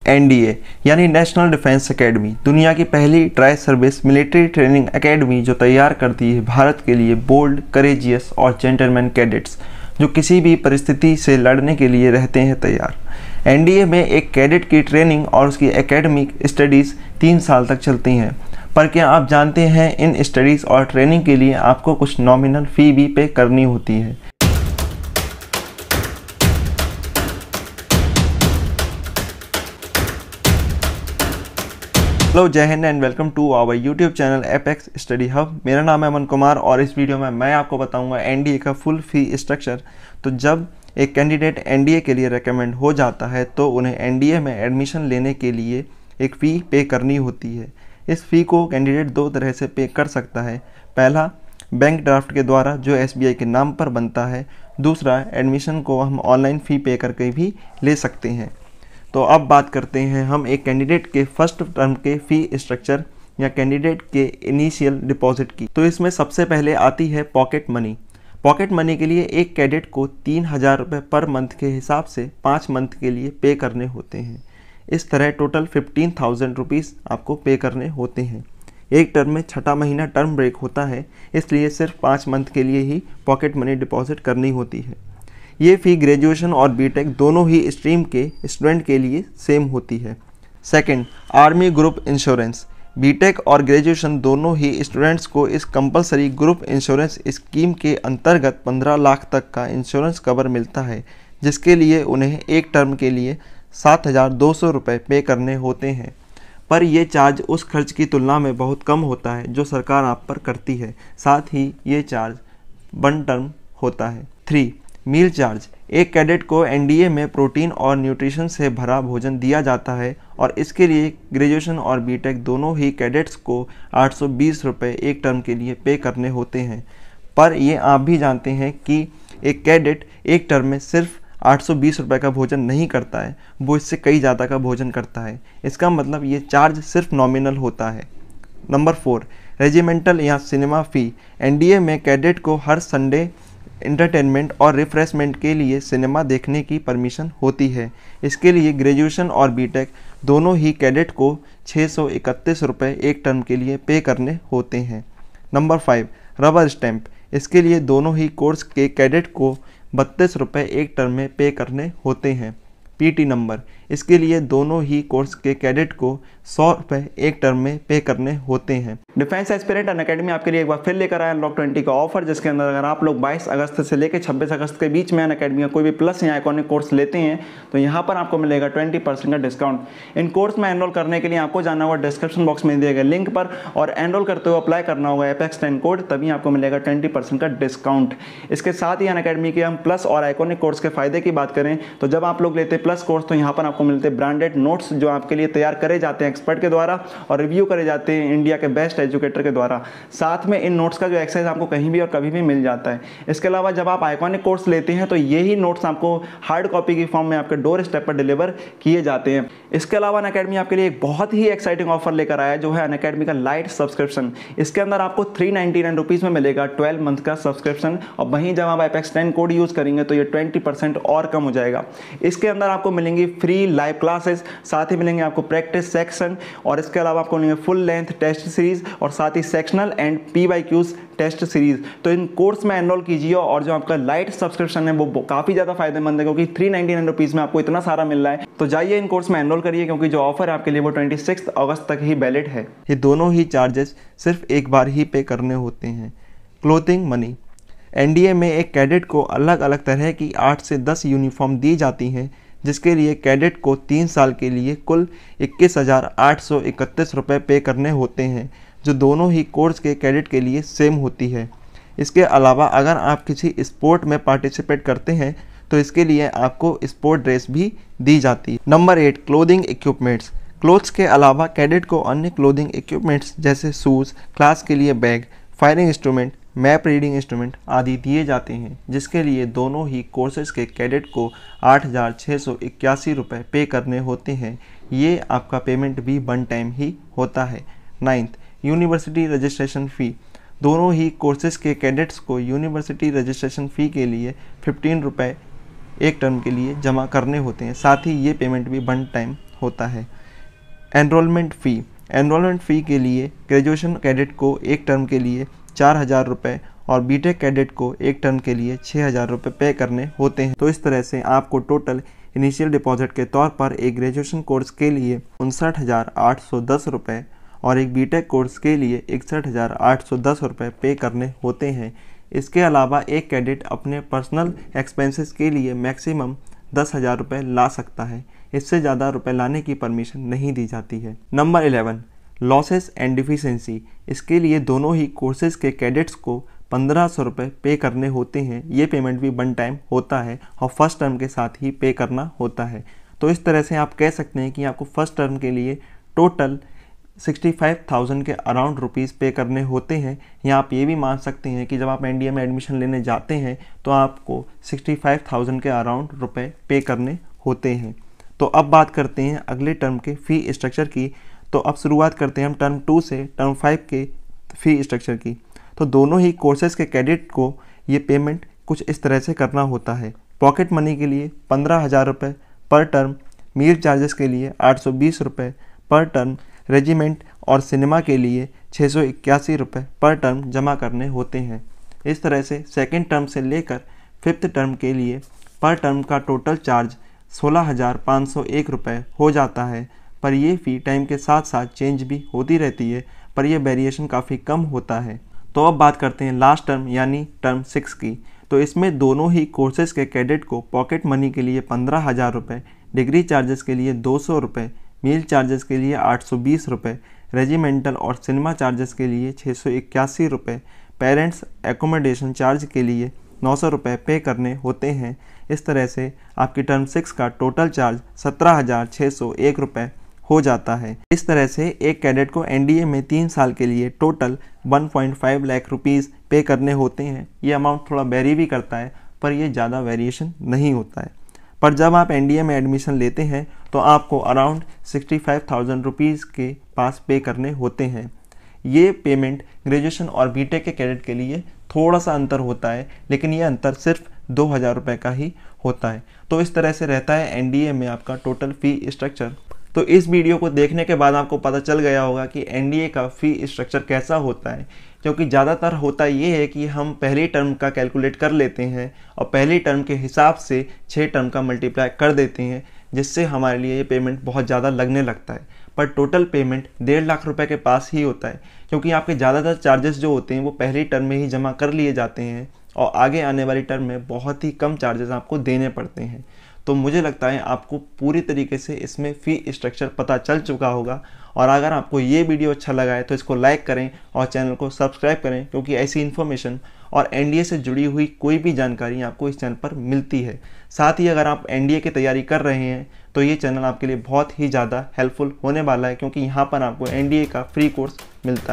NDA यानी national defence academy दुनिया की पहली tri service military training academy जो तैयार करती है भारत के लिए बोल्ड, करेजियस और जेंटलमैन कैडेट्स जो किसी भी परिस्थिति से लड़ने के लिए रहते हैं तैयार। एनडीए में एक कैडेट की ट्रेनिंग और उसकी एकेडमिक स्टडीज़ 3 साल तक चलती हैं। पर क्या आप जानते हैं इन स्टडीज़ और ट्रेनिंग के लिए आपको कुछ नॉमिनल फ़ी भी पे करनी होती है। हेलो, जय हिंद and welcome to our YouTube channel Apex Study Hub. मेरा नाम है अमन कुमार और इस वीडियो में मैं आपको बताऊंगा एनडीए का फुल फ़ी स्ट्रक्चर। तो जब एक कैंडिडेट एनडीए के लिए रेकमेंड हो जाता है तो उन्हें एनडीए में एडमिशन लेने के लिए एक फ़ी पे करनी होती है। इस फ़ी को कैंडिडेट 2 तरह से पे कर सकता है। पहला, बैंक ड्राफ्ट के द्वारा जो एसबीआई के नाम पर बनता है। दूसरा, एडमिशन को हम ऑनलाइन फ़ी पे करके भी ले सकते हैं। तो अब बात करते हैं हम एक कैंडिडेट के फर्स्ट टर्म के फ़ी स्ट्रक्चर या कैंडिडेट के इनिशियल डिपॉजिट की। तो इसमें सबसे पहले आती है पॉकेट मनी। पॉकेट मनी के लिए एक कैडेट को 3000 रुपये पर मंथ के हिसाब से 5 मंथ के लिए पे करने होते हैं। इस तरह टोटल 15,000 रुपीज़ आपको पे करने होते हैं। एक टर्म में 6ठा महीना टर्म ब्रेक होता है, इसलिए सिर्फ 5 मंथ के लिए ही पॉकेट मनी डिपॉजिट करनी होती है। ये फ़ी ग्रेजुएशन और बीटेक दोनों ही स्ट्रीम के स्टूडेंट के लिए सेम होती है। Second, army group insurance. B Tech और ग्रेजुएशन दोनों ही स्टूडेंट्स को इस कंपलसरी ग्रुप इंश्योरेंस स्कीम के अंतर्गत 15 लाख तक का इंश्योरेंस कवर मिलता है, जिसके लिए उन्हें एक टर्म के लिए 7,200 रुपये पे करने होते हैं। पर यह चार्ज उस खर्च की तुलना में बहुत कम होता है जो सरकार आप पर करती है। साथ ही ये चार्ज 1 टर्म होता है। 3, मील चार्ज। एक कैडेट को एनडीए में प्रोटीन और न्यूट्रिशन से भरा भोजन दिया जाता है और इसके लिए ग्रेजुएशन और बीटेक दोनों ही कैडेट्स को 820 रुपये एक टर्म के लिए पे करने होते हैं। पर ये आप भी जानते हैं कि एक कैडेट एक टर्म में सिर्फ 820 रुपये का भोजन नहीं करता है, वो इससे कई ज़्यादा का भोजन करता है। इसका मतलब ये चार्ज सिर्फ नॉमिनल होता है। नंबर 4, रेजिमेंटल या सिनेमा फ़ी। एनडीए में कैडेट को हर संडे एंटरटेनमेंट और रिफ्रेशमेंट के लिए सिनेमा देखने की परमिशन होती है। इसके लिए ग्रेजुएशन और बीटेक दोनों ही कैडेट को 631 रुपये एक टर्म के लिए पे करने होते हैं। Number 5, rubber stamp. इसके लिए दोनों ही कोर्स के कैडेट को 32 रुपये एक टर्म में पे करने होते हैं। PT number. इसके लिए दोनों ही कोर्स के कैडेट को 100 रुपये एक टर्म में पे करने होते हैं। डिफेंस एस्पिरेंट अनअकैडमी आपके लिए एक बार फिर लेकर आया अनलॉक 20 का ऑफर, जिसके अंदर अगर आप लोग 22 अगस्त से लेकर 26 अगस्त के बीच में अनअकैडमी का कोई भी प्लस या आइकॉनिक कोर्स लेते हैं तो यहाँ पर आपको मिलेगा 20% का डिस्काउंट। इन कोर्स में एनरोल करने के लिए आपको जाना होगा डिस्क्रिप्शन बॉक्स में दिए गए लिंक पर और एनरोल करते हुए अप्लाई करना होगा एपेक्स 10 कोड, तभी आपको मिलेगा 20% का डिस्काउंट। इसके साथ ही अनअकैडमी के हम प्लस और आइकॉनिक कोर्स के फायदे की बात करें तो जब आप लोग लेते हैं प्लस कोर्स तो यहाँ पर आपको मिलते हैं ब्रांडेड नोट्स जो आपके लिए तैयार करे जाते हैं एक्सपर्ट के द्वारा और रिव्यू करे जाते हैं इंडिया के बेस्ट एजुकेटर के द्वारा। साथ में इन नोट्स का जो एक्सेस आपको कहीं भी और कभी भी मिल जाता है। इसके अलावा जब आप आइकॉनिक कोर्स लेते हैं तो यही नोट्स आपको हार्ड कॉपी की फॉर्म में आपके डोर स्टेप पर डिलीवर किए जाते हैं। इसके अलावा अनअकैडमी आपके लिए एक बहुत ही एक्साइटिंग ऑफर लेकर आया जो है अनअकैडमी का लाइट सब्सक्रिप्शन। इसके अंदर आपको 399 रुपीज़ में मिलेगा 12 मंथ का सब्सक्रिप्शन और वहीं जब आप एपेक्स 10 कोड यूज़ करेंगे तो ये 20% और कम हो जाएगा। इसके अंदर आपको मिलेंगी फ्री लाइव क्लासेस, साथ ही मिलेंगे आपको प्रैक्टिस सेक्शन और इसके अलावा आपको मिलेंगे फुल लेंथ टेस्ट सीरीज और साथ ही sectional and PYQs test series. तो इन कोर्स में एनरोल कीजिए और जो आपका लाइट सब्सक्रिप्शन है वो काफ़ी ज़्यादा फायदेमंद है क्योंकि 399 रुपीज़ में आपको इतना सारा मिल रहा है। तो जाइए इन कोर्स में एनरोल करिए क्योंकि जो ऑफर है आपके लिए वो 26 अगस्त तक ही वैलिड है। ये दोनों ही चार्जेस सिर्फ एक बार ही पे करने होते हैं। Clothing money. एनडीए में एक कैडेट को अलग अलग तरह की 8 से 10 यूनिफॉर्म दी जाती हैं, जिसके लिए कैडेट को 3 साल के लिए कुल 21,831 रुपये पे करने होते हैं, जो दोनों ही कोर्स के कैडेट के लिए सेम होती है। इसके अलावा अगर आप किसी स्पोर्ट में पार्टिसिपेट करते हैं तो इसके लिए आपको स्पोर्ट ड्रेस भी दी जाती है। Number 8, clothing equipments. क्लोथ्स के अलावा कैडेट को अन्य क्लोथिंग इक्विपमेंट्स जैसे शूज़, क्लास के लिए bag, firing instrument, map reading instrument आदि दिए जाते हैं, जिसके लिए दोनों ही कोर्सेज के कैडेट को 8,681 रुपये पे करने होते हैं। ये आपका पेमेंट भी 1 टाइम ही होता है। 9th, यूनिवर्सिटी रजिस्ट्रेशन फ़ी। दोनों ही कोर्सेज के कैडेट्स को यूनिवर्सिटी रजिस्ट्रेशन फ़ी के लिए 15 रुपये एक टर्म के लिए जमा करने होते हैं। साथ ही ये पेमेंट भी 1 टाइम होता है। एनरोलमेंट फ़ी के लिए ग्रेजुएशन कैडेट को एक टर्म के लिए 4,000 रुपये और बीटेक कैडेट को एक टर्म के लिए 6,000 रुपये पे करने होते हैं। तो इस तरह से आपको टोटल इनिशियल डिपॉजिट के तौर पर एक ग्रेजुएशन कोर्स के लिए 59,810 रुपये और एक बीटेक कोर्स के लिए 61,810 रुपये पे करने होते हैं। इसके अलावा एक कैडेट अपने पर्सनल एक्सपेंसेस के लिए मैक्सिमम 10,000 रुपये ला सकता है। इससे ज़्यादा रुपये लाने की परमिशन नहीं दी जाती है। Number 11, losses and deficiency. इसके लिए दोनों ही कोर्सेज़ के कैडेट्स को 1,500 रुपये पे करने होते हैं। ये पेमेंट भी वन टाइम होता है और फर्स्ट टर्म के साथ ही पे करना होता है। तो इस तरह से आप कह सकते हैं कि आपको फर्स्ट टर्म के लिए टोटल 65,000 के अराउंड रुपीज़ पे करने होते हैं। या आप ये भी मान सकते हैं कि जब आप एनडीए में एडमिशन लेने जाते हैं तो आपको 65,000 के अराउंड रुपए पे करने होते हैं। तो अब बात करते हैं अगले टर्म के फ़ी स्ट्रक्चर की। तो अब शुरुआत करते हैं हम टर्म 2 से टर्म 5 के फ़ी स्ट्रक्चर की। तो दोनों ही कोर्सेज़ के कैडेट को ये पेमेंट कुछ इस तरह से करना होता है। पॉकेट मनी के लिए 15,000 रुपये पर टर्म, मील चार्जेस के लिए 820 रुपये पर टर्म, रेजिमेंट और सिनेमा के लिए 681 रुपये पर टर्म जमा करने होते हैं। इस तरह से सेकेंड टर्म से लेकर 5th टर्म के लिए पर टर्म का टोटल चार्ज 16,501 रुपये हो जाता है। पर यह फ़ी टाइम के साथ साथ चेंज भी होती रहती है, पर यह वेरिएशन काफ़ी कम होता है। तो अब बात करते हैं लास्ट टर्म यानी टर्म 6 की। तो इसमें दोनों ही कोर्सेज़ के कैडेट को पॉकेट मनी के लिए 15,000 रुपये, डिग्री चार्जेस के लिए 200 रुपये, मील चार्जेस के लिए 820 रुपये, रेजिमेंटल और सिनेमा चार्जेस के लिए 681 रुपये, पेरेंट्स एकोमोडेशन चार्ज के लिए 900 रुपये पे करने होते हैं। इस तरह से आपकी टर्म 6 का टोटल चार्ज 17,601 रुपये हो जाता है। इस तरह से एक कैडेट को एनडीए में 3 साल के लिए टोटल 1.5 लाख रुपीज़ पे करने होते हैं। ये अमाउंट थोड़ा वेरी भी करता है, पर ये ज़्यादा वेरिएशन नहीं होता है। पर जब आप एनडीए में एडमिशन लेते हैं तो आपको अराउंड 65,000 रुपीज़ के पास पे करने होते हैं। ये पेमेंट ग्रेजुएशन और बीटेक के कैडेट के लिए थोड़ा सा अंतर होता है, लेकिन ये अंतर सिर्फ 2,000 रुपये का ही होता है। तो इस तरह से रहता है एनडीए में आपका टोटल फ़ी स्ट्रक्चर। तो इस वीडियो को देखने के बाद आपको पता चल गया होगा कि एनडीए का फ़ी स्ट्रक्चर कैसा होता है, क्योंकि ज़्यादातर होता ये है कि हम पहली टर्म का कैलकुलेट कर लेते हैं और पहली टर्म के हिसाब से 6 टर्म का मल्टीप्लाई कर देते हैं, जिससे हमारे लिए ये पेमेंट बहुत ज़्यादा लगने लगता है। पर टोटल पेमेंट 1.5 लाख रुपए के पास ही होता है, क्योंकि आपके ज़्यादातर चार्जेस जो होते हैं वो पहली टर्म में ही जमा कर लिए जाते हैं और आगे आने वाली टर्म में बहुत ही कम चार्जेस आपको देने पड़ते हैं। तो मुझे लगता है आपको पूरी तरीके से इसमें फ़ी स्ट्रक्चर पता चल चुका होगा। और अगर आपको ये वीडियो अच्छा लगा है तो इसको लाइक करें और चैनल को सब्सक्राइब करें, क्योंकि ऐसी इन्फॉर्मेशन और एनडीए से जुड़ी हुई कोई भी जानकारी आपको इस चैनल पर मिलती है। साथ ही अगर आप एनडीए की तैयारी कर रहे हैं तो ये चैनल आपके लिए बहुत ही ज़्यादा हेल्पफुल होने वाला है, क्योंकि यहाँ पर आपको एनडीए का फ्री कोर्स मिलता है।